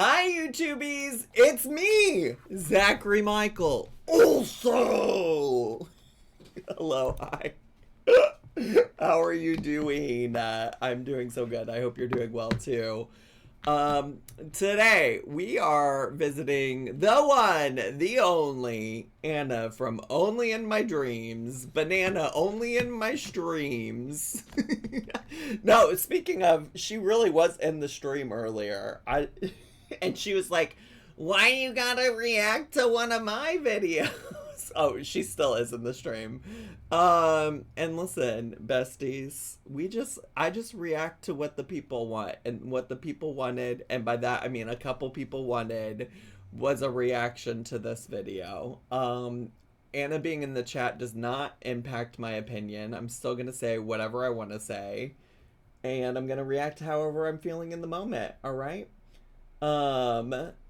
Hi, YouTubies! It's me, Zachary Michael. Also, hello, hi. How are you doing? I'm doing so good. I hope you're doing well too. Today we are visiting the one, the only Anna from Only in My Dreams, Banana Only in My Streams. No, speaking of, she really was in the stream earlier. And she was like, "Why you gotta react to one of my videos?" Oh, she still is in the stream. And listen, besties, I just react to what the people want, and what the people wanted, and by that I mean a couple people wanted was a reaction to this video. Anna being in the chat does not impact my opinion. I'm still gonna say whatever I want to say, and I'm gonna react however I'm feeling in the moment. All right.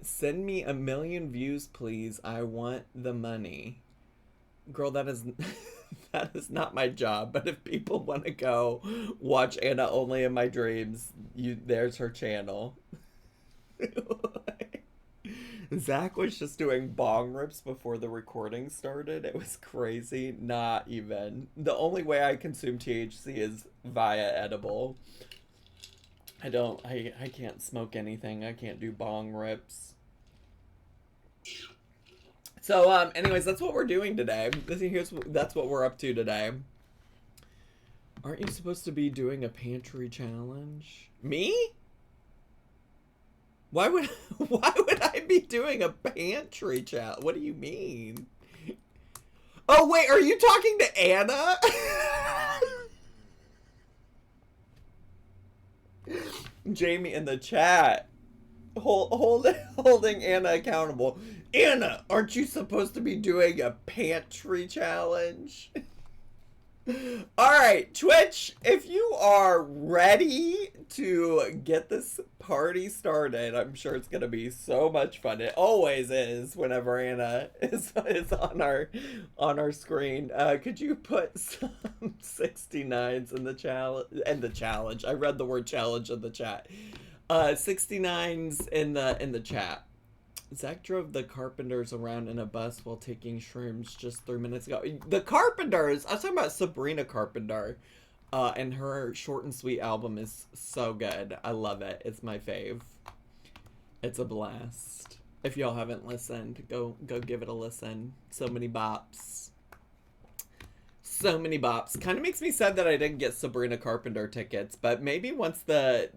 Send me 1,000,000 views, please. I want the money. Girl, that is that is not my job, but if people want to go watch Anna Only in My Dreams, there's her channel. Zach was just doing bong rips before the recording started. It was crazy. Not even. The only way I consume THC is via edible. I can't smoke anything. I can't do bong rips. So, anyways, that's what we're doing today. That's what we're up to today. Aren't you supposed to be doing a pantry challenge? Me? Why would I be doing a pantry challenge? What do you mean? Oh, wait, are you talking to Anna? Jamie in the chat holding Anna accountable. Anna, aren't you supposed to be doing a pantry challenge? Alright, Twitch, if you are ready to get this party started, I'm sure it's going to be so much fun. It always is whenever Anna is on our screen. Could you put some 69s in the challenge? I read the word challenge in the chat. 69s in the chat. Zach drove the Carpenters around in a bus while taking shrooms just 3 minutes ago. The Carpenters! I was talking about Sabrina Carpenter. And her Short and Sweet album is so good. I love it. It's my fave. It's a blast. If y'all haven't listened, go give it a listen. So many bops. So many bops. Kind of makes me sad that I didn't get Sabrina Carpenter tickets, but maybe once the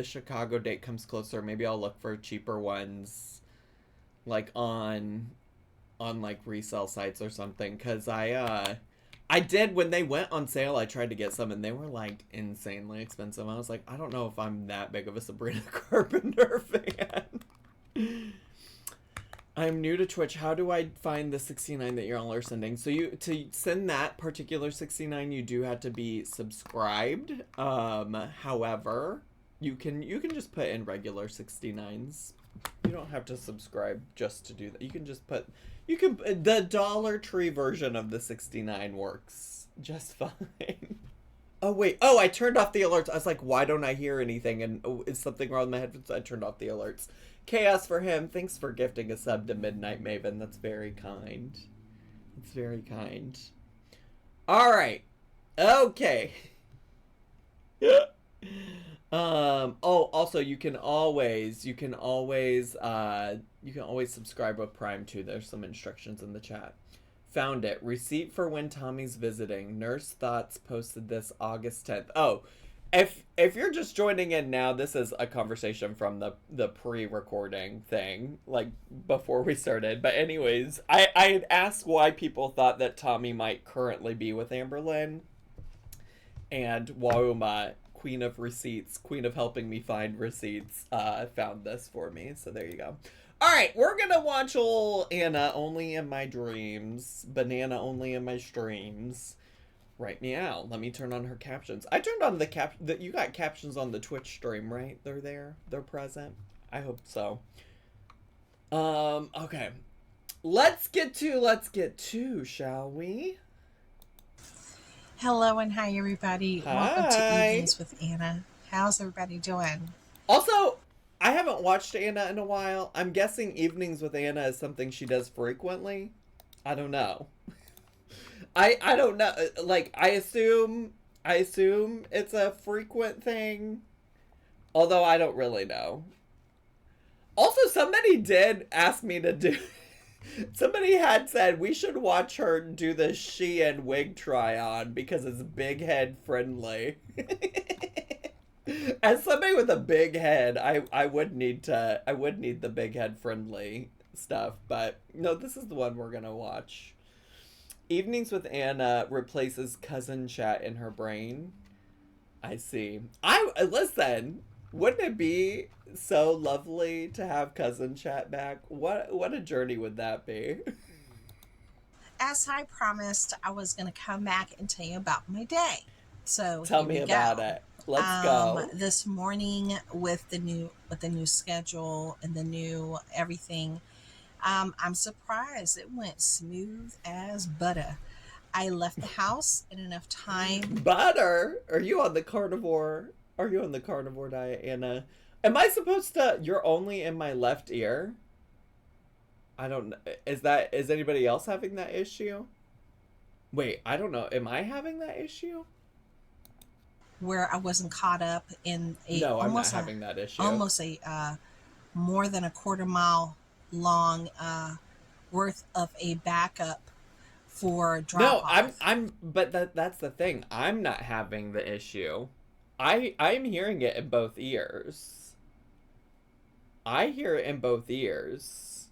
Chicago date comes closer, maybe I'll look for cheaper ones, like on like resale sites or something, because I did, when they went on sale, I tried to get some and they were like insanely expensive. I was like, I don't know if I'm that big of a Sabrina Carpenter fan. I'm new to Twitch. How do I find the 69 that y'all are sending? So to send that particular 69, you do have to be subscribed. However, you can just put in regular 69s. You don't have to subscribe just to do that. You can just put, the Dollar Tree version of the 69 works just fine. Oh, wait. Oh, I turned off the alerts. I was like, why don't I hear anything? And is something wrong with my headphones? I turned off the alerts. Chaos for him. Thanks for gifting a sub to Midnight Maven. That's very kind. It's very kind. All right. Okay. Oh, also you can always subscribe with Prime too. There's some instructions in the chat. Found it. Receipt for when Tommy's visiting. Nurse Thoughts posted this August 10th. Oh, if you're just joining in now, this is a conversation from the pre-recording thing, like before we started. But anyways, I had asked why people thought that Tommy might currently be with Amberlynn, and Wauma, Queen of Receipts, Queen of helping me find receipts, found this for me. So there you go. Alright, we're gonna watch ol' Anna Only in My Dreams, Banana Only in My Streams. Right meow. Let me turn on her captions. I turned on you got captions on the Twitch stream, right? They're there. They're present. I hope so. Okay. Let's get to, shall we? Hello and hi everybody. Hi. Welcome to Evenings with Anna. How's everybody doing? Also, I haven't haven't watched Anna in a while. I'm guessing Evenings with Anna is something she does frequently. I don't know. I don't know. Like, I assume it's a frequent thing. Although I don't really know. Also, somebody did ask me to do... Somebody had said we should watch her do the Shein wig try-on because it's big head friendly. As somebody with a big head, I would need the big head friendly stuff. But no, this is the one we're gonna watch. Evenings with Anna replaces cousin chat in her brain. I see. Listen. Wouldn't it be so lovely to have cousin chat back? What a journey would that be? As I promised, I was going to come back and tell you about my day. So tell me about it. Let's go. This morning with the new schedule and the new everything, I'm surprised it went smooth as butter. I left the house in enough time. Butter? Are you on the carnivore diet, Anna? Am I supposed to... You're only in my left ear? I don't know. Is anybody else having that issue? Wait, I don't know. Am I having that issue? Where I wasn't caught up in I'm not having that issue. Almost more than a quarter mile long worth of a backup for drop off. But that's the thing. I'm not having the issue. I'm hearing it in both ears. I hear it in both ears.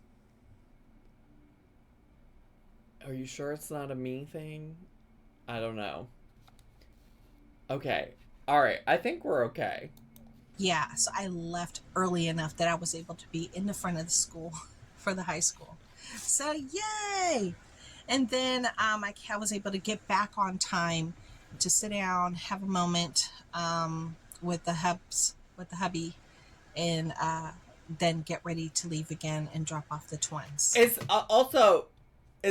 Are you sure it's not a me thing? I don't know. Okay. All right. I think we're okay. Yeah. So I left early enough that I was able to be in the front of the school for the high school. So yay! And then I was able to get back on time to sit down, have a moment with the hubby, and then get ready to leave again and drop off the twins. Is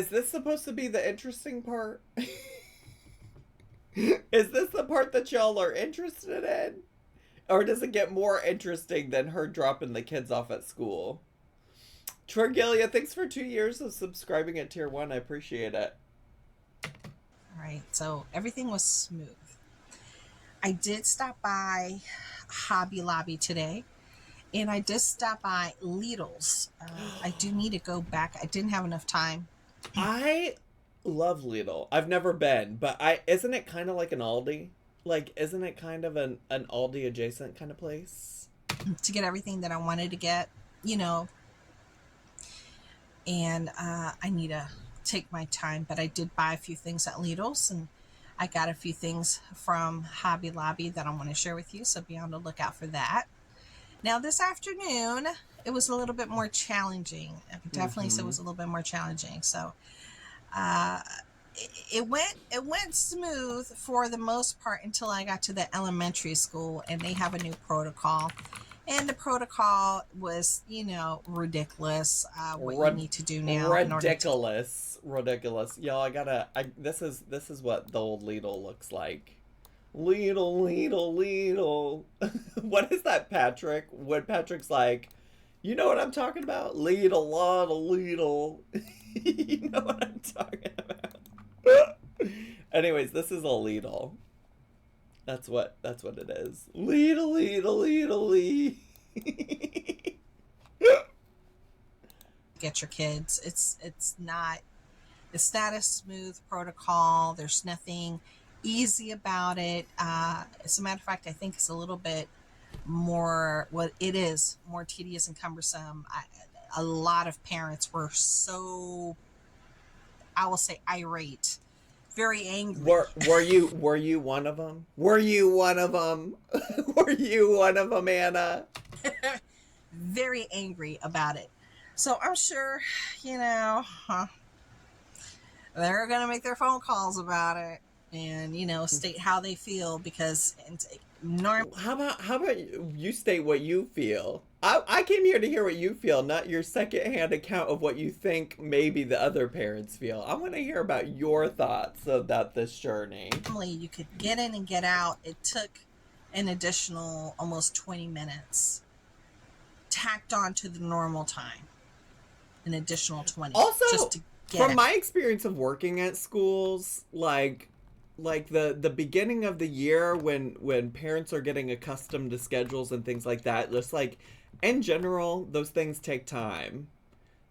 this supposed to be the interesting part? Is this the part that y'all are interested in? Or does it get more interesting than her dropping the kids off at school? Tregelia, thanks for 2 years of subscribing at Tier 1. I appreciate it. All right, so everything was smooth. I did stop by Hobby Lobby today, and I did stop by Lidl's. I do need to go back. I didn't have enough time. I love Lidl. I've never been, but isn't it kind of like an Aldi? Like, isn't it kind of an Aldi adjacent kind of place? To get everything that I wanted to get, and I need to take my time, but I did buy a few things at Lidl's, and I got a few things from Hobby Lobby that I want to share with you, so be on the lookout for that. Now this afternoon it was a little bit more challenging. I could definitely say it was a little bit more challenging. So it went smooth for the most part until I got to the elementary school, and they have a new protocol. And the protocol was, ridiculous. What you need to do now. Ridiculous. Y'all, this is what the old Lidl looks like. Lidl. What is that, Patrick? When Patrick's like, you know what I'm talking about? Lidl. You know what I'm talking about. Anyways, this is a Lidl. That's what it is. Lidl. Get your kids. It's not a smooth protocol. There's nothing easy about it. As a matter of fact, I think it's a little bit more. Well, it is more tedious and cumbersome. A lot of parents were so, I will say, irate. Very angry. Were you one of them? Were you one of them, Anna? Very angry about it. So I'm sure, they're gonna make their phone calls about it and state how they feel, because how about you state what you feel? I came here to hear what you feel, not your secondhand account of what you think maybe the other parents feel. I want to hear about your thoughts about this journey. Normally, you could get in and get out. It took an additional almost 20 minutes. tacked on to the normal time, an additional 20. Also, just to get from it. my experience of working at schools, like the beginning of the year when parents are getting accustomed to schedules and things like that, just like in general, those things take time.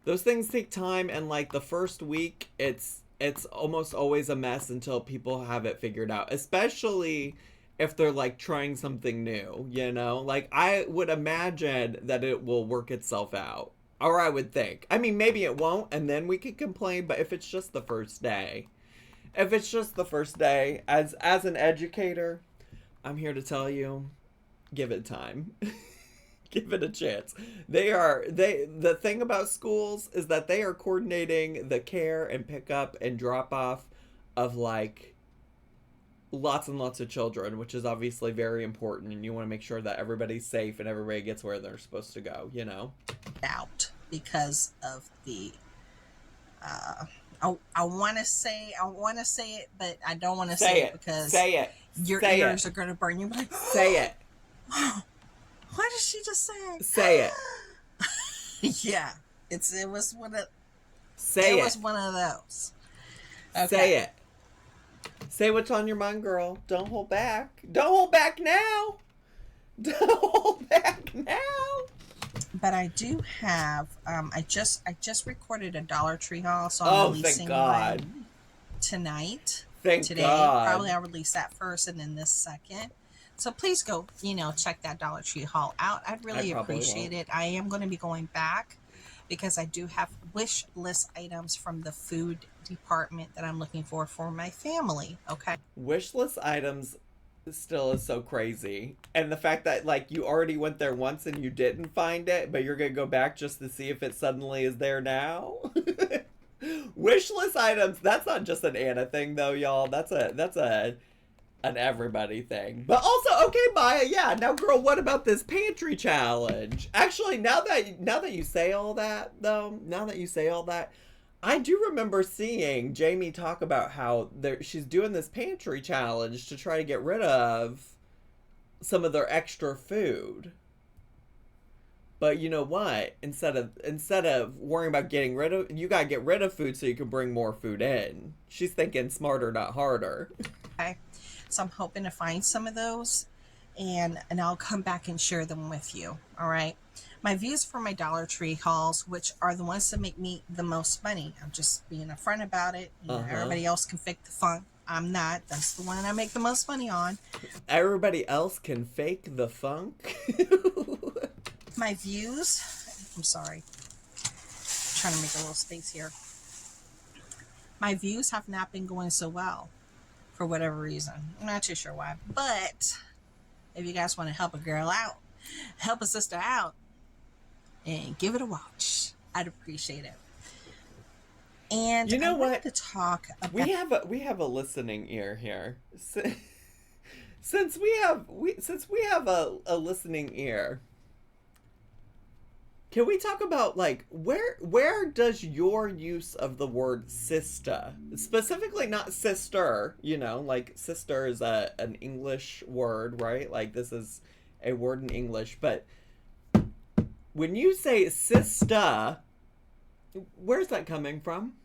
Those things take time, and like the first week, it's almost always a mess until people have it figured out, especially if they're like trying something new, you know? Like I would imagine that it will work itself out. Or I would think. I mean, maybe it won't, and then we could complain, but if it's just the first day, if it's just the first day, as an educator, I'm here to tell you, give it time. Give it a chance. The thing about schools is that they are coordinating the care and pickup and drop off of like lots and lots of children, which is obviously very important, and you want to make sure that everybody's safe and everybody gets where they're supposed to go, you know? Out because of the I want to say it, but I don't want to say it because your ears are going to burn. You're like, say it. What did she just say? Say it. Yeah, it was one of those. Okay. Say it. Say what's on your mind, girl. Don't hold back. Don't hold back now. Don't hold back now. But I do have. I just recorded a Dollar Tree haul, so I'm releasing one tonight. Today. Probably I'll release that first, and then this second. So please go, check that Dollar Tree haul out. I'd really appreciate it. I am going to be going back because I do have wish list items from the food department that I'm looking for my family. Okay. Wish list items still is so crazy. And the fact that like you already went there once and you didn't find it, but you're going to go back just to see if it suddenly is there now. Wish list items. That's not just an Anna thing though, y'all. That's an everybody thing. But also, okay, Maya, yeah, now girl, what about this pantry challenge? Actually, now that you say all that, I do remember seeing Jamie talk about how she's doing this pantry challenge to try to get rid of some of their extra food. But you know what? Instead of worrying about getting rid of, you gotta get rid of food so you can bring more food in. She's thinking smarter, not harder. Okay. So I'm hoping to find some of those and I'll come back and share them with you. All right. My views for my Dollar Tree hauls, which are the ones that make me the most money. I'm just being upfront about it. Everybody else can fake the funk. I'm not. That's the one I make the most money on. Everybody else can fake the funk. My views. I'm sorry. I'm trying to make a little space here. My views have not been going so well. For whatever reason. I'm not too sure why. But if you guys want to help a girl out, help a sister out, and give it a watch, I'd appreciate it. And you know I wanted to talk about we have a listening ear here. Since we have a listening ear, can we talk about like where does your use of the word sister, specifically not sister, like sister is an English word, right? Like this is a word in English, but when you say sister, where's that coming from?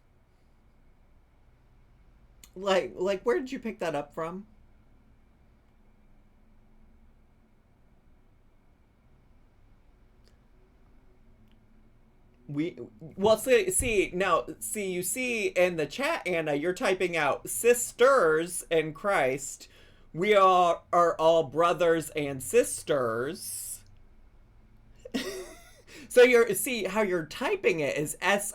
Like where did you pick that up from? You see in the chat, Anna, you're typing out sisters in Christ. We are all brothers and sisters. So how you're typing it is sisters,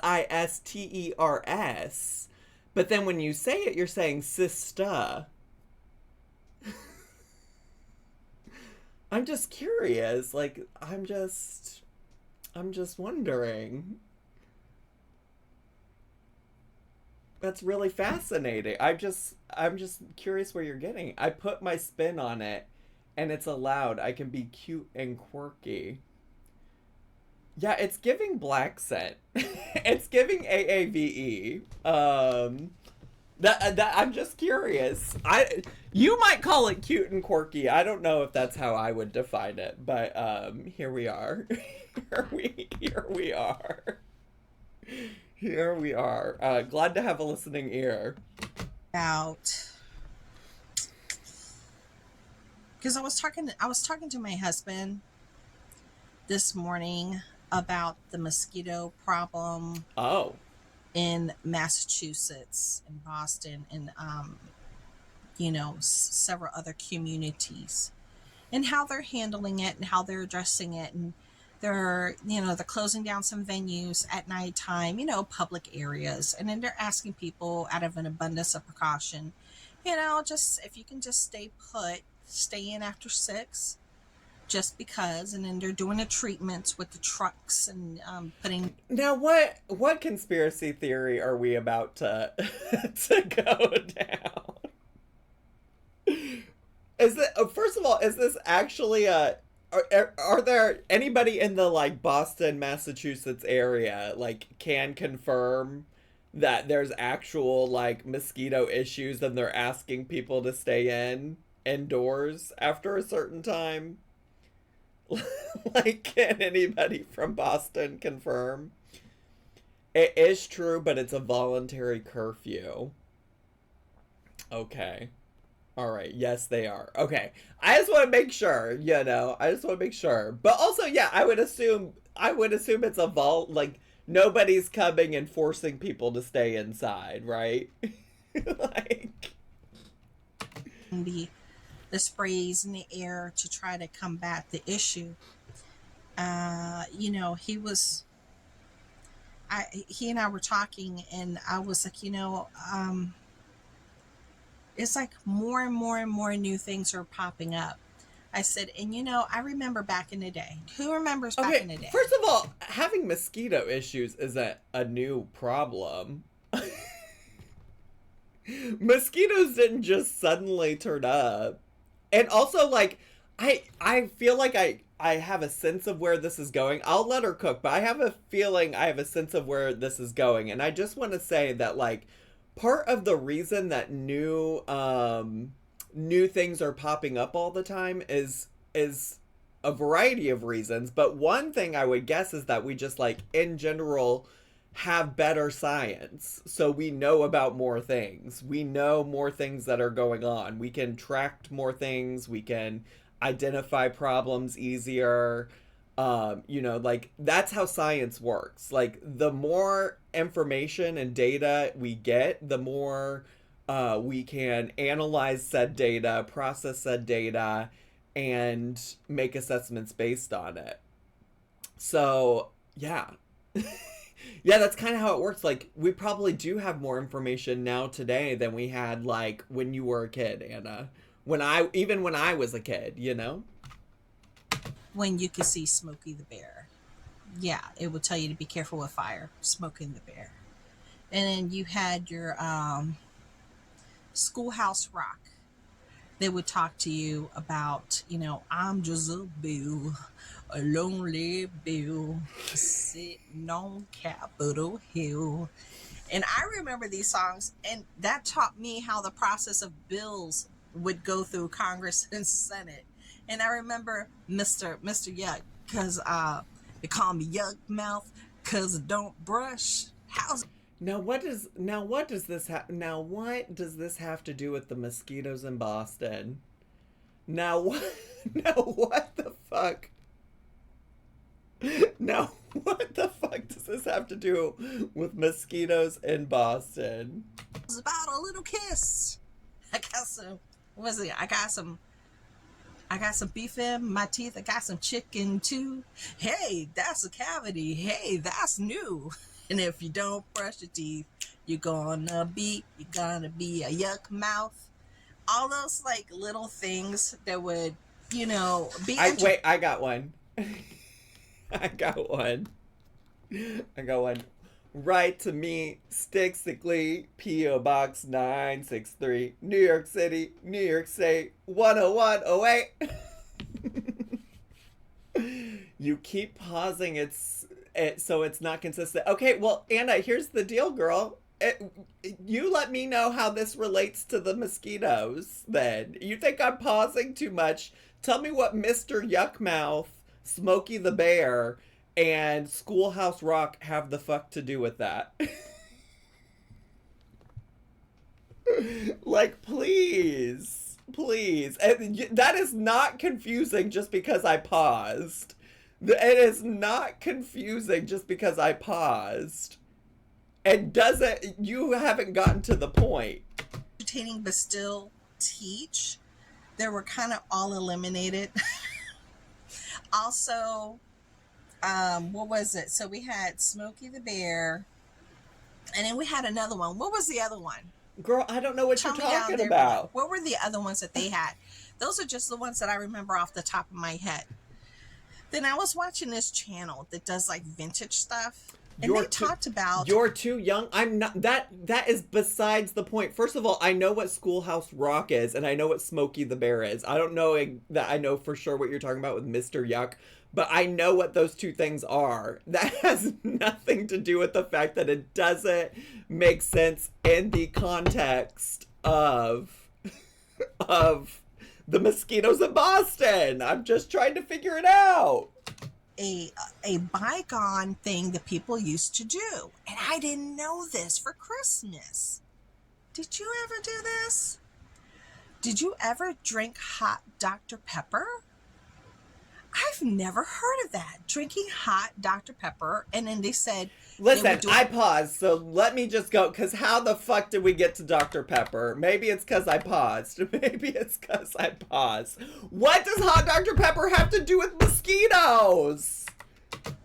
but then when you say it, you're saying sister. I'm just curious. Like I'm just wondering. That's really fascinating. I'm just curious where you're getting. I put my spin on it, and it's allowed. I can be cute and quirky. Yeah, it's giving black scent. It's giving AAVE. That I'm just curious. You might call it cute and quirky. I don't know if that's how I would define it, but here we are. Here we are. Here we are. Glad to have a listening ear. Out. Because I was talking to my husband this morning about the mosquito problem. Oh. In Massachusetts, in Boston, and several other communities, and how they're handling it and how they're addressing it, and they're closing down some venues at nighttime, public areas, and then they're asking people out of an abundance of precaution, just if you can just stay put, stay in after 6. Just because, and then they're doing the treatments with the trucks and putting. Now, what conspiracy theory are we about to to go down? Is it first of all? Is this actually a? Are there anybody in the Boston, Massachusetts area can confirm that there's actual mosquito issues and they're asking people to stay indoors after a certain time? Can anybody from Boston confirm? It is true, but it's a voluntary curfew. Okay. All right. Yes, they are. Okay. I just want to make sure, I just want to make sure. But also, yeah, I would assume it's a nobody's coming and forcing people to stay inside, right? The sprays in the air to try to combat the issue. He and I were talking, and I was like, it's like more and more and more new things are popping up. I said, and I remember back in the day. Who remembers back in the day? First of all, having mosquito issues isn't a new problem. Mosquitoes didn't just suddenly turn up. And also, I feel like I have a sense of where this is going. I'll let her cook, but I have a feeling I have a sense of where this is going. And I just want to say that, part of the reason that new things are popping up all the time is a variety of reasons. But one thing I would guess is that we just, in general, have better science, so we know about more things. We know more things that are going on. We can track more things. We can identify problems easier. That's how science works. The more information and data we get, the more we can analyze said data, process said data, and make assessments based on it. So, yeah. Yeah, that's kind of how it works. We probably do have more information now today than we had, when you were a kid, Anna. When I was a kid, When you could see Smokey the Bear. Yeah, it would tell you to be careful with fire, smoking the bear. And then you had your Schoolhouse Rock. They would talk to you about, I'm just a bill, a lonely bill, sitting on Capitol Hill. And I remember these songs, and that taught me how the process of bills would go through Congress and Senate. And I remember Mr. Yuck, because they call me Yuck Mouth, because I don't brush. Now what does this have to do with the mosquitoes in Boston? Now what the fuck? Now what the fuck does this have to do with mosquitoes in Boston? It's about a little kiss. I got some beef in my teeth. I got some chicken too. Hey, that's a cavity. Hey, that's new. And if you don't brush your teeth, you're gonna be a yuck mouth. All those little things that would, be. I got one. I got one. Write to me, Stick-Sickly, P.O. Box 963, New York City, New York State, 10108. You keep pausing so it's not consistent. Okay, well, Anna, here's the deal, girl. You let me know how this relates to the mosquitoes, then. You think I'm pausing too much? Tell me what Mr. Yuckmouth, Smokey the Bear, and Schoolhouse Rock have the fuck to do with that. Like, please. Please. And that is not confusing just because I paused. It is not confusing just because I paused. And you haven't gotten to the point. Entertaining, but still teach. They were kind of all eliminated. Also, what was it? So we had Smokey the Bear, and then we had another one. What was the other one? Girl, I don't know what you're talking about. What were the other ones that they had? Those are just the ones that I remember off the top of my head. Then I was watching this channel that does like vintage stuff. And they talked about... You're too young. I'm not... That is besides the point. First of all, I know what Schoolhouse Rock is, and I know what Smokey the Bear is. I don't know that I know for sure what you're talking about with Mr. Yuck, but I know what those two things are. That has nothing to do with the fact that it doesn't make sense in the context of the mosquitoes in Boston. I'm just trying to figure it out. A bygone thing that people used to do. And I didn't know this for Christmas. Did you ever do this? Did you ever drink hot Dr. Pepper? I've never heard of that. Drinking hot Dr. Pepper, and then they said... Listen, I paused, so let me just go, because how the fuck did we get to Dr. Pepper? Maybe it's because I paused. Maybe it's because I paused. What does hot Dr. Pepper have to do with mosquitoes?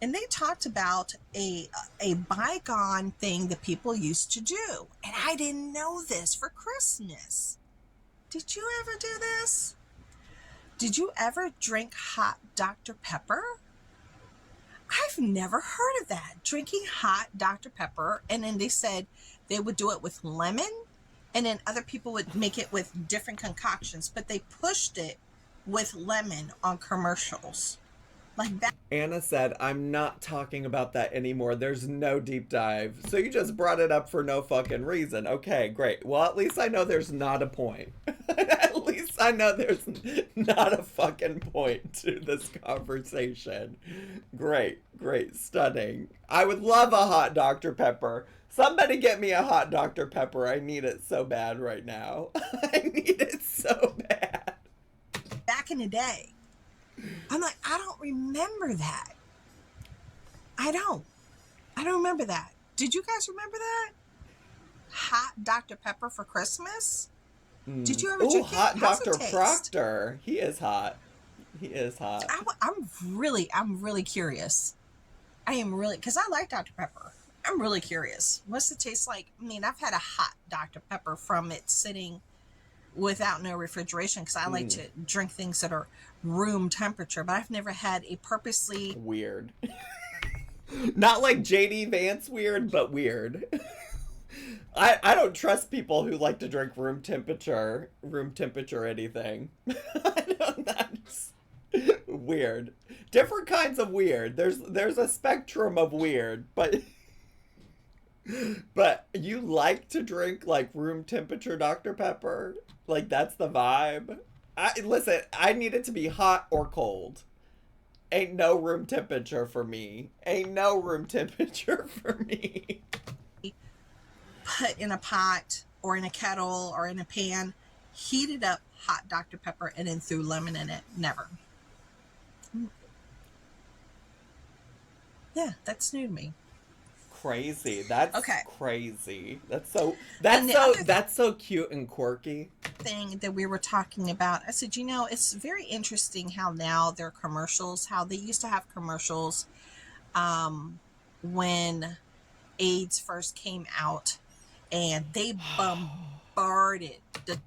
And they talked about a bygone thing that people used to do. And I didn't know this for Christmas. Did you ever do this? Did you ever drink hot Dr. Pepper? I've never heard of that. Drinking hot Dr. Pepper, and then they said they would do it with lemon, and then other people would make it with different concoctions, but they pushed it with lemon on commercials. Like that. Anna said, I'm not talking about that anymore. There's no deep dive. So you just brought it up for no fucking reason. Okay, great. Well, at least I know there's not a point. At least I know there's not a fucking point to this conversation. Great, stunning. I would love a hot Dr. Pepper. Somebody get me a hot Dr. Pepper. I need it so bad right now. I need it so bad. Back in the day. I'm like, I don't remember that. I don't remember that. Did you guys remember that? Hot Dr. Pepper for Christmas? Did you ever drink it? Hot Dr. Proctor. He is hot. I'm really curious. I am really, because I like Dr. Pepper. I'm really curious. What's it taste like? I mean, I've had a hot Dr. Pepper from it sitting without no refrigeration, because I like to drink things that are room temperature, but I've never had a purposely weird. Not like JD Vance weird, but weird. I don't trust people who like to drink room temperature anything. That's weird. Different kinds of weird. There's a spectrum of weird, but you like to drink like room temperature Dr. Pepper? Like that's the vibe? Listen, I need it to be hot or cold. Ain't no room temperature for me. Put in a pot or in a kettle or in a pan, heated up hot Dr. Pepper, and then threw lemon in it. Never. Yeah, that's new to me. Crazy. That's okay. Crazy. That's so cute and quirky. Thing that we were talking about, I said, it's very interesting how now there are commercials, how they used to have commercials when AIDS first came out, and they bombarded the...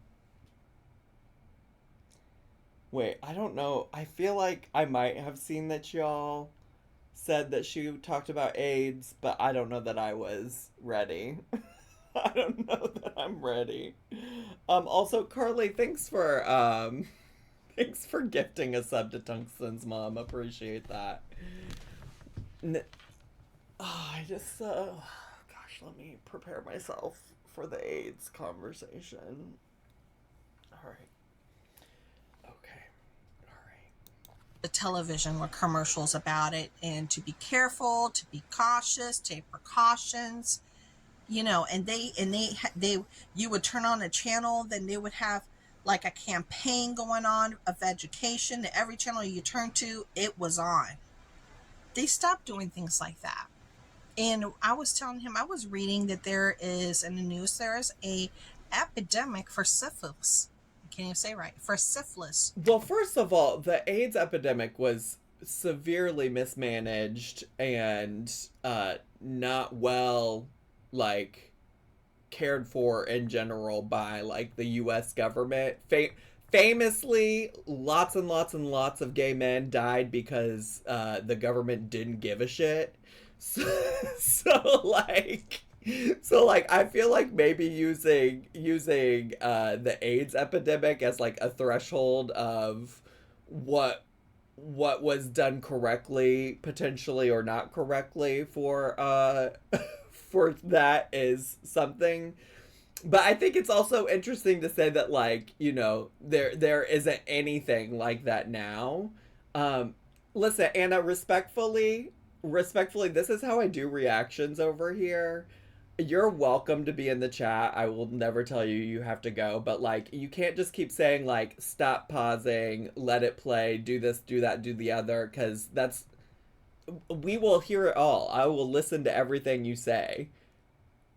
Wait, I don't know. I feel like I might have seen that y'all said that she talked about AIDS, but I don't know that I was ready. I don't know that I'm ready. Also, Carly, thanks for gifting a sub to Tungsten's mom. Appreciate that. Gosh, gosh, let me prepare myself for the AIDS conversation. All right. Okay. All right. The television were commercials about it, and to be careful, to be cautious, take precautions, and they you would turn on a channel, then they would have like a campaign going on of education. Every channel you turn to, it was on. They stopped doing things like that. And I was telling him, I was reading that there is in the news, there is a epidemic for syphilis. I can't even say it right. For syphilis. Well, first of all, the AIDS epidemic was severely mismanaged and not well, like, cared for in general by, like, the U.S. government. Famously, lots and lots and lots of gay men died because the government didn't give a shit. So like, I feel like maybe using the AIDS epidemic as like a threshold of what was done correctly, potentially, or not correctly for for that is something. But I think it's also interesting to say that, like, there isn't anything like that now. Listen, Anna, respectfully, this is how I do reactions over here. You're welcome to be in the chat. I will never tell you you have to go, but like, you can't just keep saying like, stop pausing, let it play, do this, do that, do the other, because we will hear it all. I will listen to everything you say.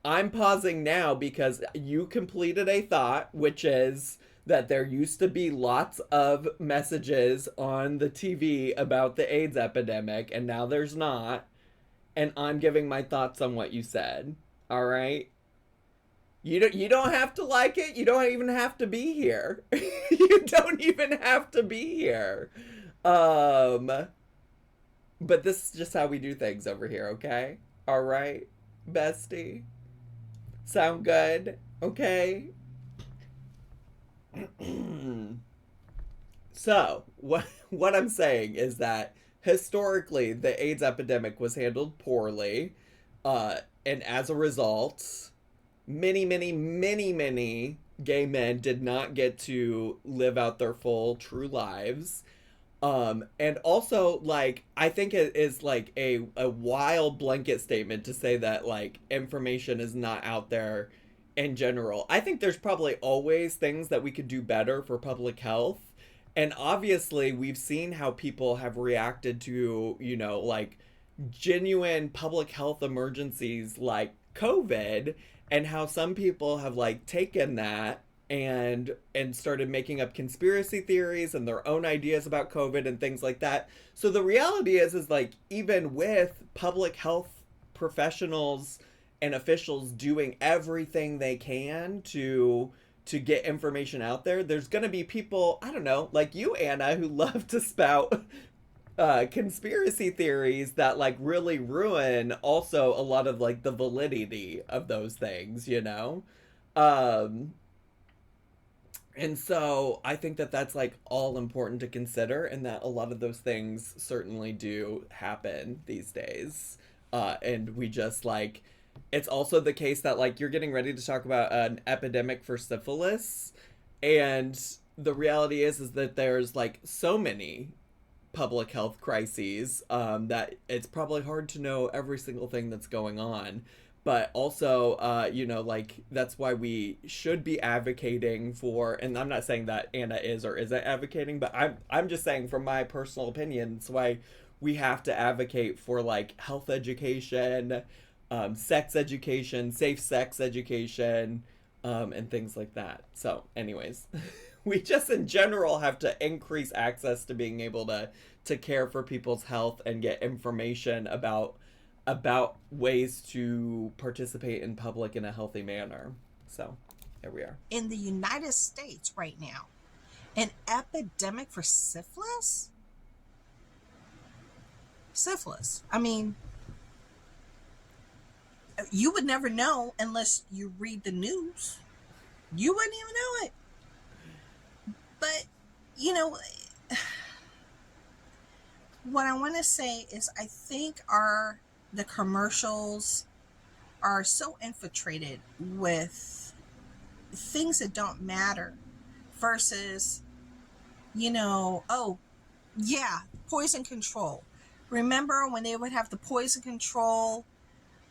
I'm pausing now because you completed a thought, which is that there used to be lots of messages on the TV about the AIDS epidemic, and now there's not. And I'm giving my thoughts on what you said. All right? You don't have to like it. You don't even have to be here. You don't even have to be here. But this is just how we do things over here, okay? All right, bestie? Sound good? Okay? So, what I'm saying is that historically the AIDS epidemic was handled poorly, and as a result, many gay men did not get to live out their full true lives. And also, like, I think it is like a wild blanket statement to say that like information is not out there in general. I think there's probably always things that we could do better for public health. And obviously, we've seen how people have reacted to, like, genuine public health emergencies like COVID, and how some people have like taken that and started making up conspiracy theories and their own ideas about COVID and things like that. So the reality is like, even with public health professionals and officials doing everything they can to get information out there, there's going to be people, I don't know, like you, Anna, who love to spout conspiracy theories that like really ruin also a lot of like the validity of those things, and so I think that that's like all important to consider, and that a lot of those things certainly do happen these days. And we just like, it's also the case that like you're getting ready to talk about an epidemic for syphilis, and the reality is that there's like so many public health crises that it's probably hard to know every single thing that's going on. But also, like, that's why we should be advocating for, and I'm not saying that Anna is or isn't advocating, but I'm just saying from my personal opinion, it's why we have to advocate for, like, health education, sex education, safe sex education, and things like that. So, anyways, we just in general have to increase access to being able to care for people's health and get information about ways to participate in public in a healthy manner. So, here we are. In the United States right now, an epidemic for syphilis? Syphilis. I mean, you would never know unless you read the news. You wouldn't even know it. But, what I want to say is I think the commercials are so infiltrated with things that don't matter versus, oh, yeah, poison control. Remember when they would have the poison control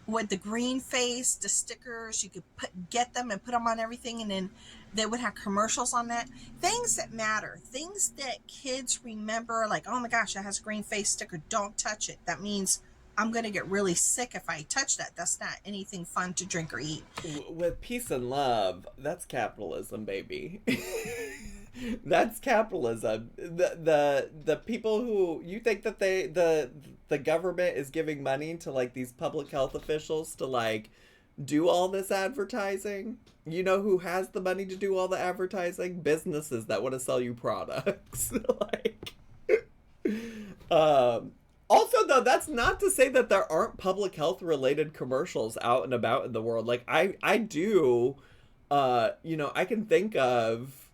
with the green face, the stickers, you could get them and put them on everything, and then they would have commercials on that. Things that matter, things that kids remember, like, oh my gosh, that has a green face sticker, don't touch it. That means I'm going to get really sick if I touch that. That's not anything fun to drink or eat. With peace and love, that's capitalism, baby. That's capitalism. The people who you think that the government is giving money to like these public health officials to like do all this advertising. You know who has the money to do all the advertising? Businesses that want to sell you products. Like also though, that's not to say that there aren't public health related commercials out and about in the world. Like I do I can think of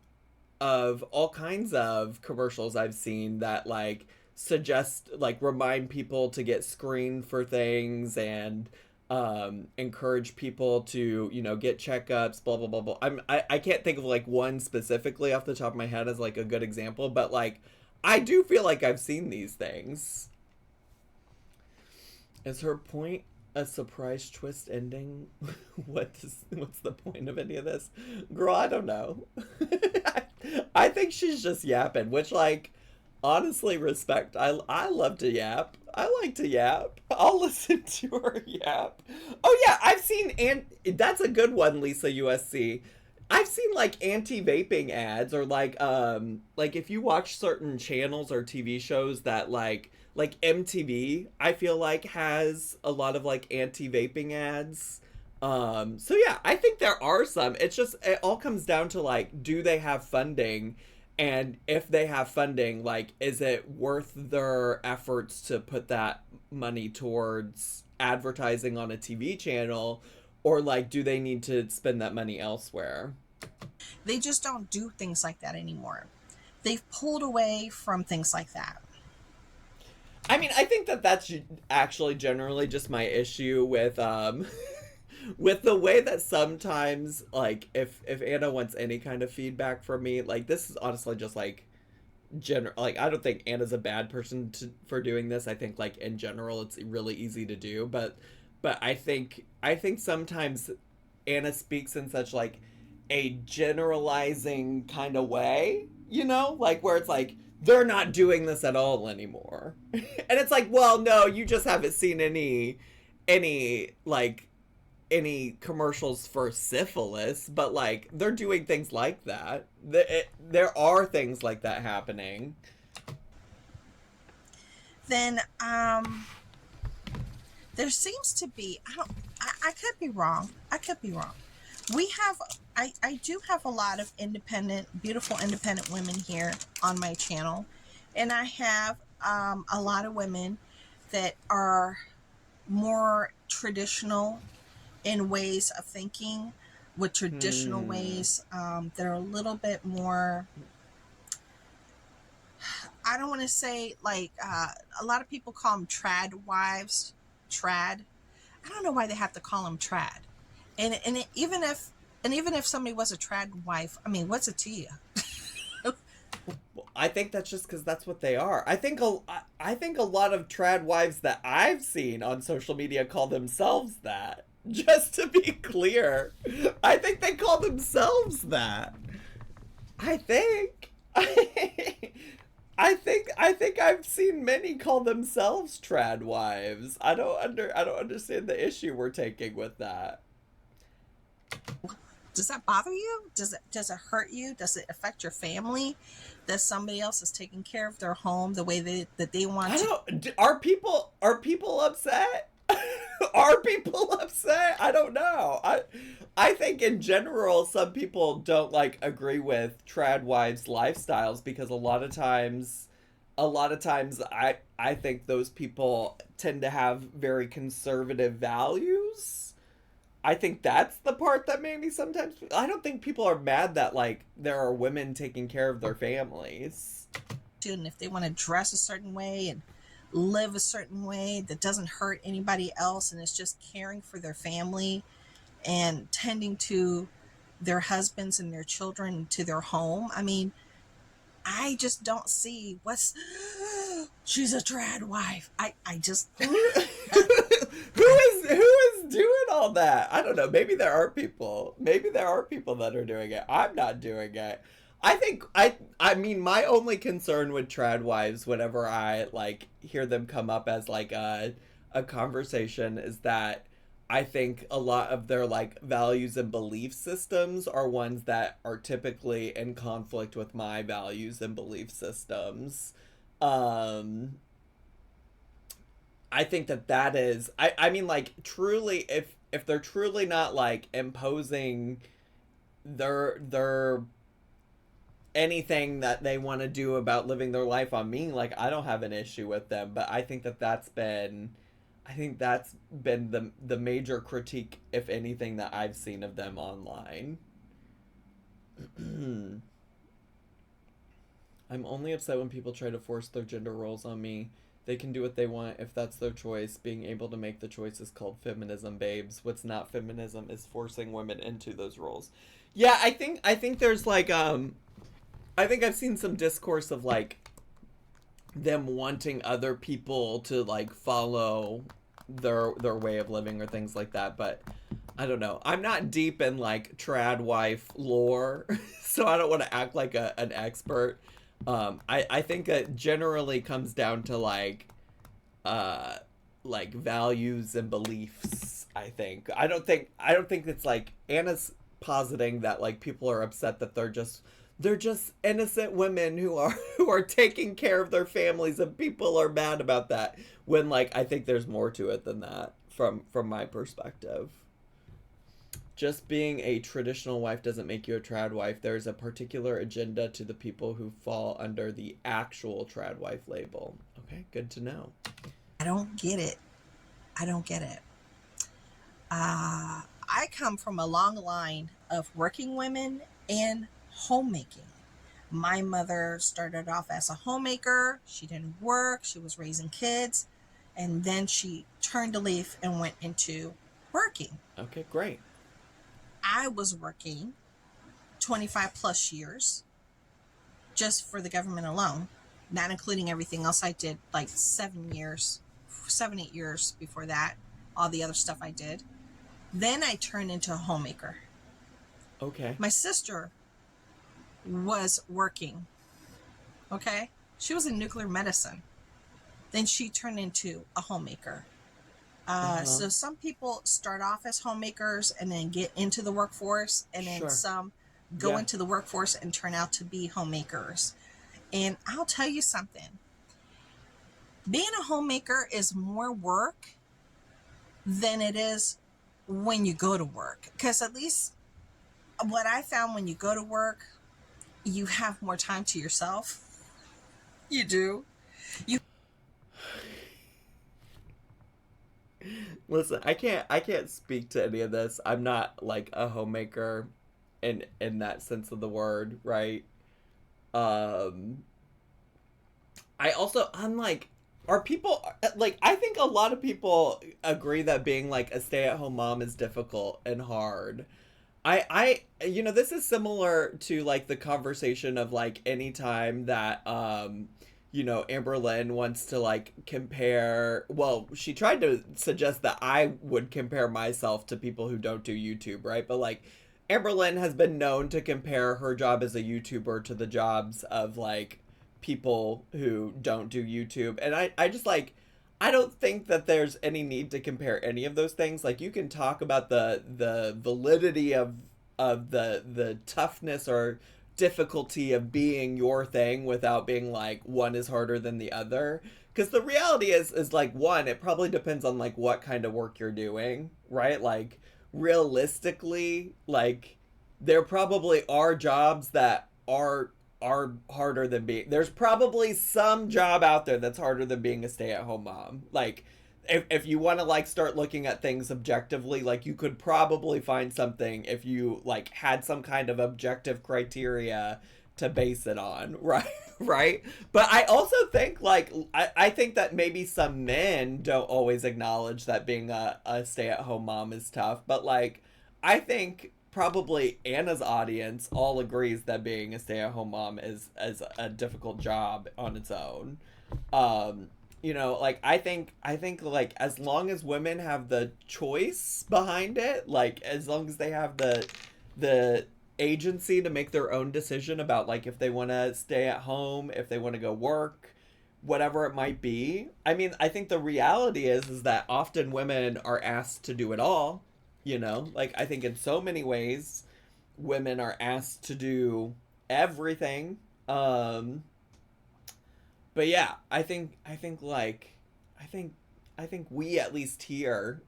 all kinds of commercials I've seen that like suggest, like, remind people to get screened for things and encourage people to get checkups, blah blah blah blah. I can't think of like one specifically off the top of my head as like a good example, but like I do feel like I've seen these things. Is her point a surprise twist ending? What's the point of any of this? Girl, I don't know. I think she's just yapping, which, like, honestly, respect. I love to yap. I like to yap. I'll listen to her yap. Oh yeah, I've seen, and that's a good one, Lisa USC. I've seen like anti-vaping ads, or like if you watch certain channels or TV shows that like MTV, I feel like has a lot of like anti-vaping ads. So yeah, I think there are some. It's just, it all comes down to like, do they have funding? And if they have funding, like, is it worth their efforts to put that money towards advertising on a TV channel? Or like, do they need to spend that money elsewhere? They just don't do things like that anymore. They've pulled away from things like that. I mean, I think that that's actually generally just my issue with with the way that sometimes, like, if Anna wants any kind of feedback from me, like, this is honestly just like like, I don't think Anna's a bad person for doing this. I think like in general it's really easy to do, but I think sometimes Anna speaks in such like a generalizing kind of way, like where it's like they're not doing this at all anymore. And it's like, well, no, you just haven't seen any commercials for syphilis, but like they're doing things like that. There are things like that happening. Then there seems to be, I could be wrong. I do have a lot of beautiful independent women here on my channel, and I have a lot of women that are more traditional in ways of thinking, with traditional ways. They're a little bit more, I don't want to say like, a lot of people call them trad wives. I don't know why they have to call them trad. And even if somebody was a trad wife, I mean, what's it to you? I think that's just because that's what they are. I think a lot of trad wives that I've seen on social media call themselves that. Just to be clear, I think they call themselves that. I think I've seen many call themselves trad wives. I don't understand the issue we're taking with that. Does that bother you? Does it hurt you? Does it affect your family that somebody else is taking care of their home the way that they want to? Are people upset? Are people upset? I don't know. I think in general some people don't like agree with trad wives' lifestyles, because a lot of times I think those people tend to have very conservative values. I think that's the part that maybe sometimes, I don't think people are mad that like there are women taking care of their families. And if they want to dress a certain way and live a certain way that doesn't hurt anybody else and is just caring for their family and tending to their husbands and their children to their home. I mean, I just don't see what's she's a Tradwife. I just who is doing all that? I don't know. Maybe there are people. Maybe there are people that are doing it. I'm not doing it. I think I mean my only concern with Tradwives whenever I like hear them come up as like a conversation is that I think a lot of their like values and belief systems are ones that are typically in conflict with my values and belief systems. Um I think that is I mean like truly if they're truly not like imposing their anything that they want to do about living their life on me, like I don't have an issue with them, but I think that's been the major critique, if anything, that I've seen of them online. I'm only upset when people try to force their gender roles on me. They can do what they want if that's their choice. Being able to make the choice is called feminism, babes. What's not feminism is forcing women into those roles. Yeah, I think there's like I think I've seen some discourse of like them wanting other people to like follow their way of living or things like that, but I don't know. I'm not deep in like Tradwife lore, so I don't want to act like an expert. I think it generally comes down to like values and beliefs. I think I don't think it's like Anna's positing that like people are upset that they're just innocent women who are taking care of their families, and people are mad about that, when like I think there's more to it than that from my perspective. Just being a traditional wife doesn't make you a Tradwife. There's a particular agenda to the people who fall under the actual Tradwife label. Okay, good to know. I don't get it. I come from a long line of working women and homemaking. My mother started off as a homemaker. She didn't work. She was raising kids. And then she turned a leaf and went into working. Okay, great. I was working 25 plus years just for the government alone, not including everything else I did, like 8 years before that, all the other stuff I did. Then I turned into a homemaker. Okay. My sister was working. Okay? She was in nuclear medicine. Then she turned into a homemaker. So some people start off as homemakers and then get into the workforce, and then some go into the workforce and turn out to be homemakers. And I'll tell you something. Being a homemaker is more work than it is when you go to work. Because at least what I found, when you go to work, you have more time to yourself. You do. Listen, I can't speak to any of this. I'm not like a homemaker in that sense of the word, right? I also, I'm like, are people like, I think a lot of people agree that being like a stay-at-home mom is difficult and hard. This is similar to like the conversation of like anytime that Amber Lynn wants to like compare, well, she tried to suggest that I would compare myself to people who don't do YouTube, right? But like Amber Lynn has been known to compare her job as a YouTuber to the jobs of like people who don't do YouTube. And I just like, I don't think that there's any need to compare any of those things. Like you can talk about the validity of the toughness or difficulty of being your thing without being like one is harder than the other, because the reality is like, one, it probably depends on like what kind of work you're doing, right? Like realistically, like there probably are jobs that are harder than being, there's probably some job out there that's harder than being a stay-at-home mom. Like if you want to like start looking at things objectively, like you could probably find something if you like had some kind of objective criteria to base it on, right? Right? But I also think, like, I think that maybe some men don't always acknowledge that being a stay-at-home mom is tough. But, like, I think probably Anna's audience all agrees that being a stay-at-home mom is a difficult job on its own. You know, like, I think like, as long as women have the choice behind it, like, as long as they have the agency to make their own decision about, like, if they want to stay at home, if they want to go work, whatever it might be. I mean, I think the reality is that often women are asked to do it all, you know? Like, I think in so many ways women are asked to do everything. But yeah, I think we, at least here,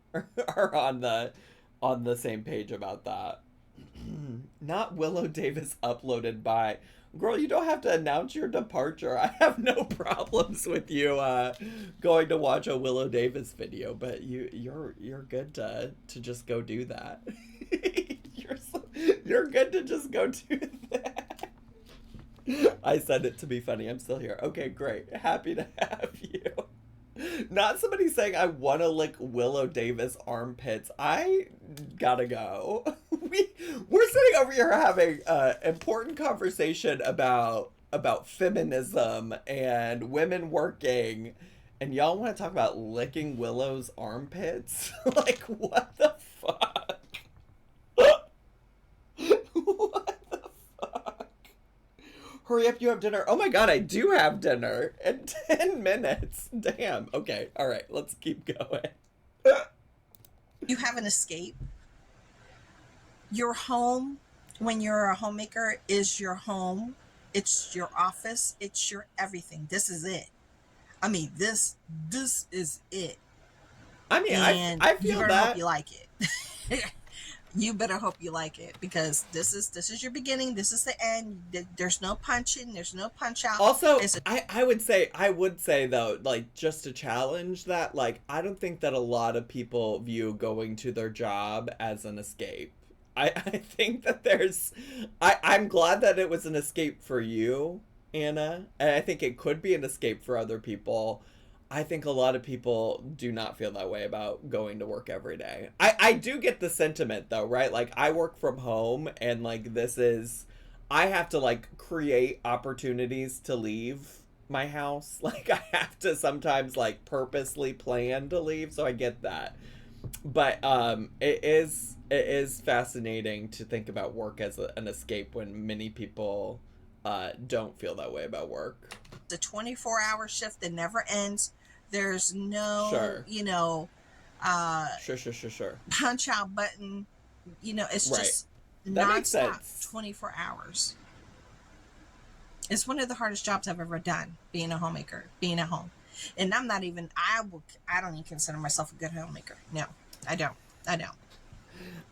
are on the same page about that. Not Willow Davis uploaded by. Girl, you don't have to announce your departure. I have no problems with you going to watch a Willow Davis video, but you're good to just go do that. You're good to just go do that. I said it to be funny. I'm still here. Okay, great. Happy to have you. Not somebody saying I want to lick Willow Davis armpits. I gotta go. We're sitting over here having an important conversation about feminism and women working, and y'all want to talk about licking Willow's armpits? Like, what the fuck? What the fuck? Hurry up, you have dinner. Oh my god, I do have dinner in 10 minutes. Damn. Okay, all right, let's keep going. You have an escape. Your home, when you're a homemaker, is your home. It's your office. It's your everything. This is it. I mean, this is it. I mean, And I you feel better that. hope you like it. You better hope you like it, because this is your beginning. This is the end. There's no punching. There's no punch out. Also, It's a I would say though, like, just to challenge that, like, I don't think that a lot of people view going to their job as an escape. I think that I'm glad that it was an escape for you, Anna, and I think it could be an escape for other people. I think a lot of people do not feel that way about going to work every day. I do get the sentiment though, right? Like, I work from home, and, like, I have to, like, create opportunities to leave my house. Like, I have to sometimes, like, purposely plan to leave, so I get that. But it is fascinating to think about work as an escape when many people don't feel that way about work. 24-hour shift that never ends. There's no, Sure. Sure. punch out button. It's Right. just That makes nonstop, sense. 24 hours. It's one of the hardest jobs I've ever done, being a homemaker, being at home. And I don't even consider myself a good homemaker. No, I don't.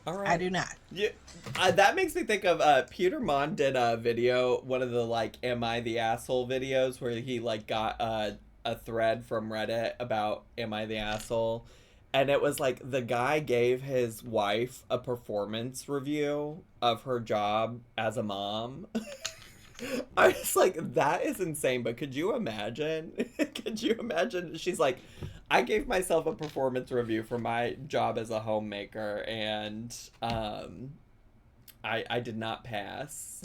All right. I do not. Yeah, that makes me think of Peter Mon did a video, one of the, like, "Am I the Asshole" videos, where he, like, got a thread from Reddit about "Am I the Asshole," and it was like the guy gave his wife a performance review of her job as a mom. I was like, that is insane, but could you imagine? Could you imagine? She's like, I gave myself a performance review for my job as a homemaker, and I did not pass.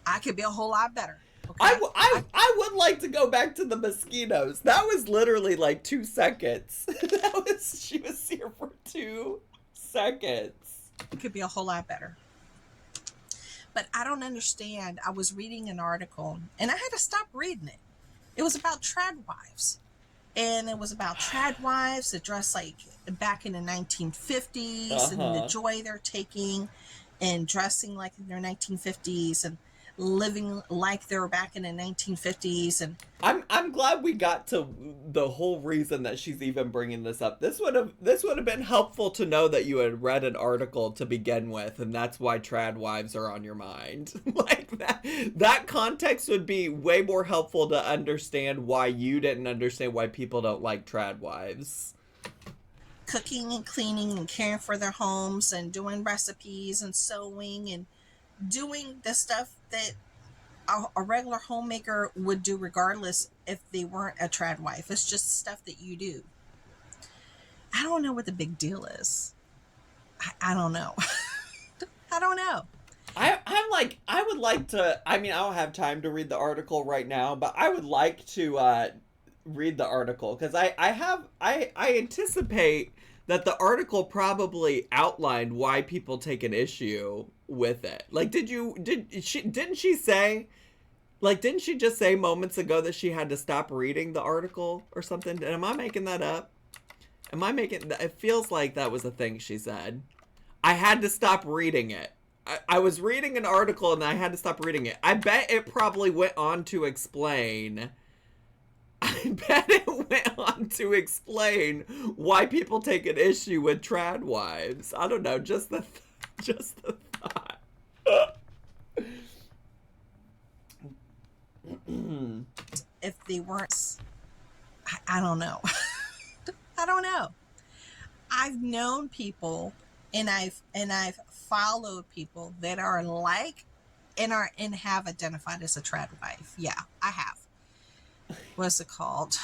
I could be a whole lot better. Okay? I would like to go back to the mosquitoes. That was literally like 2 seconds. She was here for 2 seconds. It could be a whole lot better. But I don't understand. I was reading an article, and I had to stop reading it. It was about Tradwives. And it was about Tradwives that dress like back in the 1950s, and the joy they're taking and dressing like in their 1950s and living like they were back in the 1950s. And I'm glad we got to the whole reason that she's even bringing this up. This would have been helpful to know that you had read an article to begin with, and that's why Tradwives are on your mind. Like, that context would be way more helpful to understand why you didn't understand why people don't like Tradwives. cooking and cleaning and caring for their homes and doing recipes and sewing and doing the stuff that a regular homemaker would do regardless if they weren't a Tradwife. It's just stuff that you do. I don't know what the big deal is. I don't know. I don't know. I'm like, I would like to, I mean, I don't have time to read the article right now, but I would like to read the article, because I anticipate that the article probably outlined why people take an issue with it. Like, didn't she say, like, didn't she just say moments ago that she had to stop reading the article or something? Am I making that up? It feels like that was a thing she said. I had to stop reading it. I was reading an article and I had to stop reading it. I bet it probably went on to explain. Why people take an issue with Tradwives. I don't know, just the thought. If they weren't, I don't know. I don't know. I've known people, and I've followed people that are like, and have identified as a Tradwife. Yeah, I have. What's it called?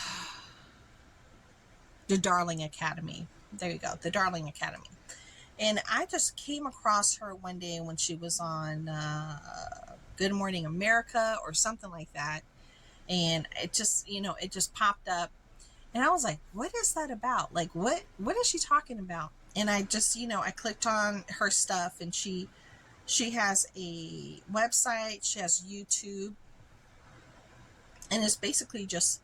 The Darling Academy. There you go, the Darling Academy. And I just came across her one day when she was on Good Morning America or something like that, and it just popped up, and I was like, what is that about? Like, what is she talking about? And I just, I clicked on her stuff, and she has a website, she has YouTube, and it's basically just,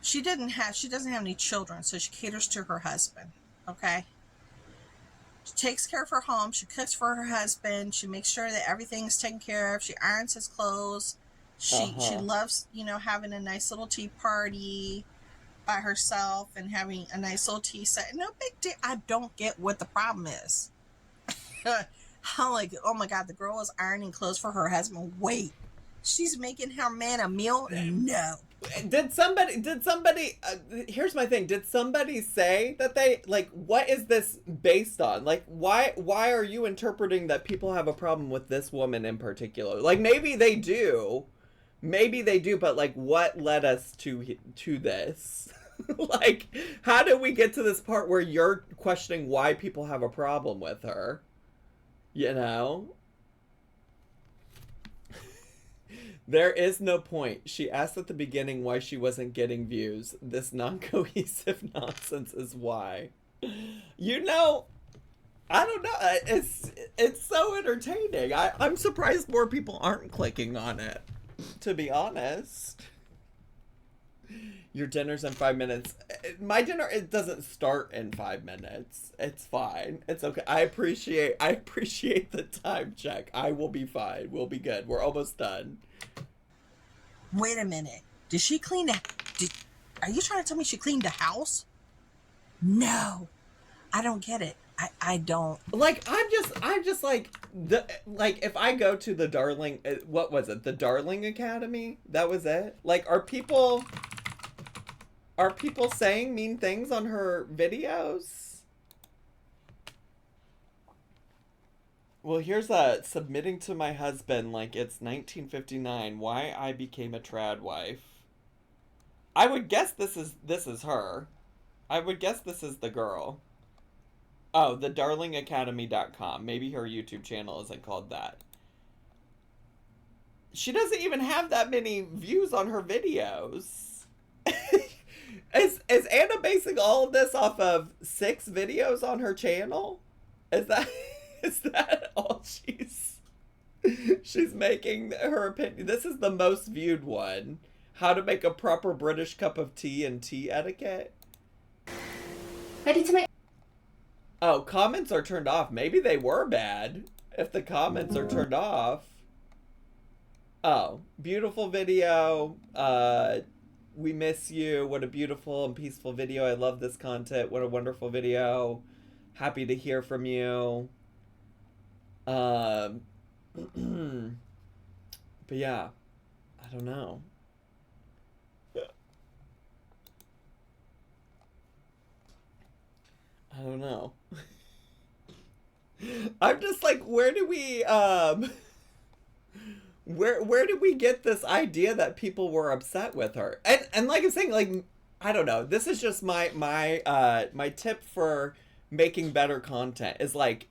she doesn't have any children, so she caters to her husband. Okay. She takes care of her home, she cooks for her husband, she makes sure that everything's taken care of, she irons his clothes, she loves, having a nice little tea party by herself and having a nice little tea set. No big deal. I don't get what the problem is. I'm like, oh my God, the girl is ironing clothes for her husband. Wait, she's making her man a meal? No. Did somebody, here's my thing. Did somebody say that they, like, what is this based on? Like, why are you interpreting that people have a problem with this woman in particular? Like, maybe they do, but like, what led us to this? Like, how did we get to this part where you're questioning why people have a problem with her? There is no point. She asked at the beginning why she wasn't getting views. This non-cohesive nonsense is why. I don't know. It's so entertaining. I'm surprised more people aren't clicking on it, to be honest. Your dinner's in 5 minutes. My dinner, it doesn't start in 5 minutes. It's fine. It's okay. I appreciate the time check. I will be fine. We'll be good. We're almost done. Wait a minute. Did she clean are you trying to tell me she cleaned the house? No. I don't get it. I don't. Like, I'm just like, if I go to the Darling, what was it? The Darling Academy? That was it? Like, are people saying mean things on her videos? Well, here's submitting to my husband like it's 1959. Why I became a Tradwife. I would guess this is her. I would guess this is the girl. Oh, the darlingacademy.com. Maybe her YouTube channel isn't called that. She doesn't even have that many views on her videos. Is Anna basing all of this off of 6 videos on her channel? Is that all she's making her opinion? This is the most viewed one. How to make a proper British cup of tea and tea etiquette. Ready to make. Oh, comments are turned off. Maybe they were bad if the comments are turned off. Oh, beautiful video. We miss you. What a beautiful and peaceful video. I love this content. What a wonderful video. Happy to hear from you. But yeah, I don't know. I don't know. I'm just like, where do we Where did we get this idea that people were upset with her? And like I'm saying, like, I don't know. This is just my tip for making better content is like,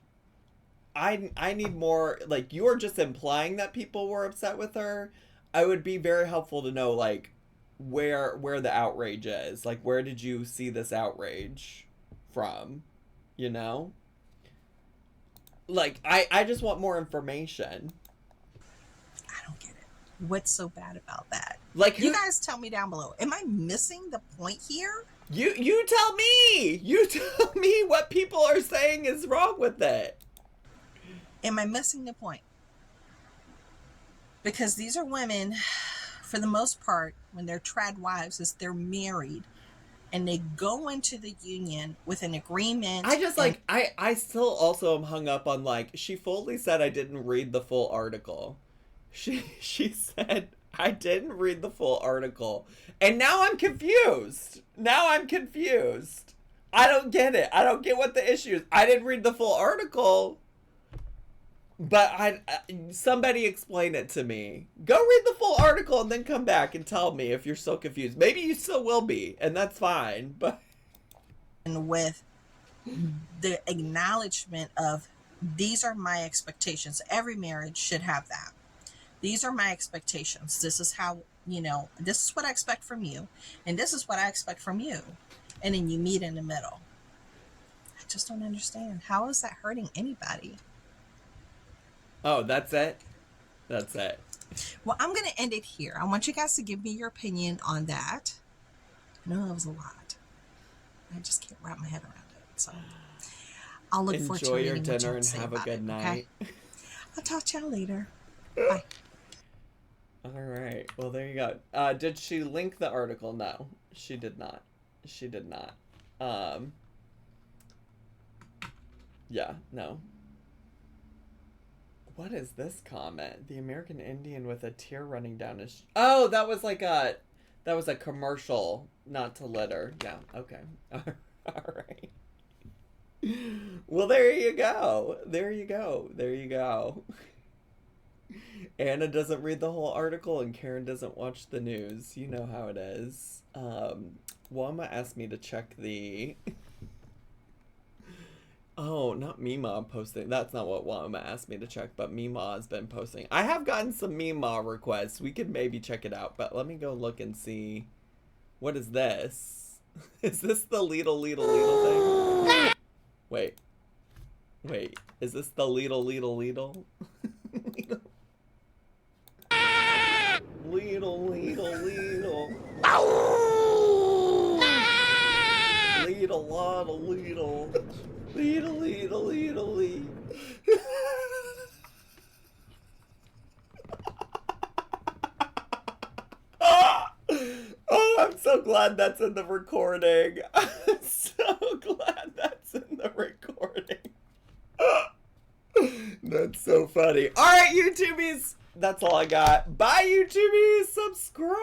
I need more, like, you're just implying that people were upset with her. I would be very helpful to know, like, where the outrage is. Like, where did you see this outrage from? You know? Like, I just want more information. I don't get it. What's so bad about that? Like, you guys tell me down below. Am I missing the point here? You tell me. You tell me what people are saying is wrong with it. Am I missing the point? Because these are women, for the most part, when they're Tradwives, is they're married and they go into the union with an agreement. I just like, I still also am hung up on, like, she fully said I didn't read the full article. She said I didn't read the full article. And now I'm confused. I don't get it. I don't get what the issue is. I didn't read the full article. But somebody explain it to me. Go read the full article and then come back and tell me if you're so confused. Maybe you still will be, and that's fine. But with the acknowledgement of these are my expectations. Every marriage should have that. These are my expectations. This is how, this is what I expect from you, and this is what I expect from you. And then you meet in the middle. I just don't understand. How is that hurting anybody? oh, that's it? That's it. Well, I'm going to end it here. I want you guys to give me your opinion on that. I know that was a lot. I just can't wrap my head around it. So I'll look forward to reading Enjoy your dinner and have have a good night. Okay? I'll talk to y'all later. Bye. All right. Well, there you go. Did she link the article? No, she did not. Yeah, no. What is this comment? The American Indian with a tear running down his... Oh, that was a commercial, not to litter. Yeah, okay. All right. Well, there you go. Anna doesn't read the whole article and Karen doesn't watch the news. You know how it is. Wama asked me to check the... Oh, not Mima posting. That's not what Wama asked me to check, but Mima has been posting. I have gotten some Mima requests. We could maybe check it out, but let me go look and see. What is this? Is this the Lidl thing? Wait. Is this the Lidl? Lidl. Lidl, lot of Lidl. Lidl. Oh, I'm so glad that's in the recording. I'm so glad that's in the recording. That's so funny. All right, YouTubies. That's all I got. Bye, YouTubies. Subscribe.